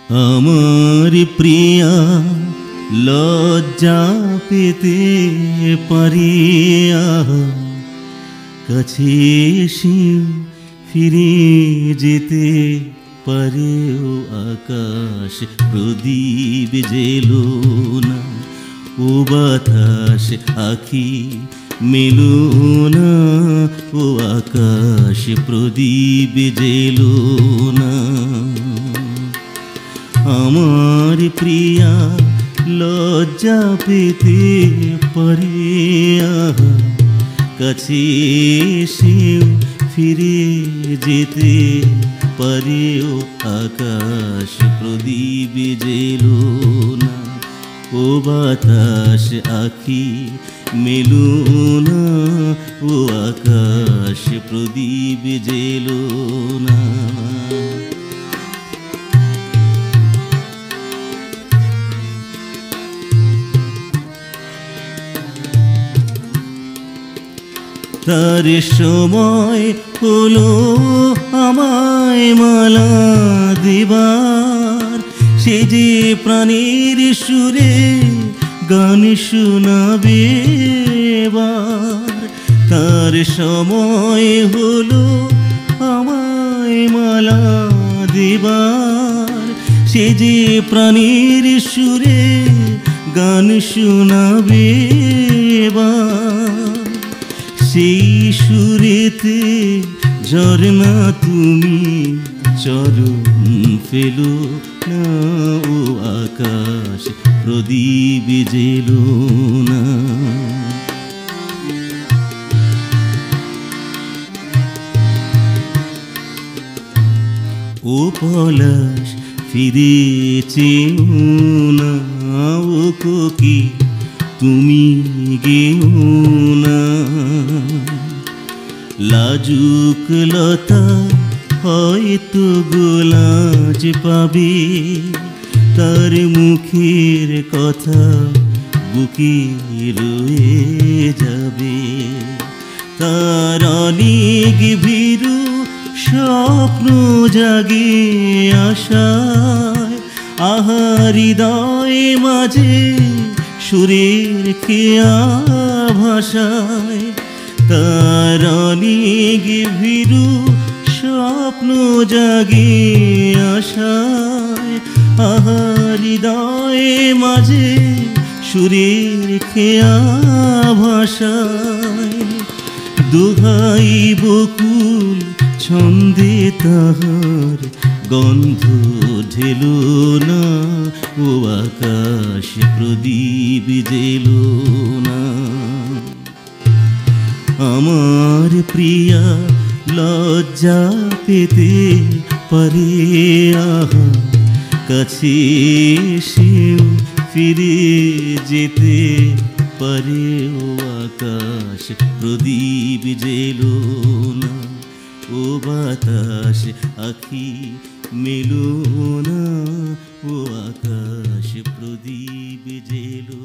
আমার প্রিয়া লজ্জা পেতে পারিয়া কাছে এসে ফিরে যেতে পারেও আকাশ প্রদীপ জেলো না ও বাতাস আখি মেলো না ও আকাশ প্রদীপ জেলো না আমার প্রিয়া লজ্জা পেতে পারিয়া কাছে এসেও ফিরে যেতে পারেও আকাশ প্রদীপ জেলো না ও বাতাস আখি মেলো না ও আকাশ প্রদীপ জেলো না তার সময় হলো আমায় মালা দিবার সে যে প্রাণীর সুরে গান শোনাবে এবার তার সময় হলো আমায় মালা দিবার সে যে প্রাণীর সুরে গান শোনাবে এবার সেই সুরেতে ঝরনা তুমি চরণ ফেলো না ও আকাশ প্রদীপ জেলো না ও পলাশ ফিরেছেও না ও কোকি তুমি গেও না লাজুক লতা হয়তো গোলাজ পাবে তার মুখের কথা বুকে রয়ে যাবে তার অনেক ভীরু স্বপ্ন জাগে আশায় হৃদয় মাঝে সুরের খেয়া ভাষায় তার অনেক ভীরু স্বপ্ন জাগে আশায় হৃদয় মাঝে সুরের খেয়া ভাষায় দোহাই বকুল ছন্দে তাহার গন্ধ ঢেলো না ও আকাশ প্রদীপ জেলো না আমার প্রিয়া লজ্জা পেতে পারে কাছে এসেও ফিরে যেতে পারে ও আকাশ প্রদীপ জেলো না ও বাতাস আখি মেলো না ও আকাশ প্রদীপ জেলো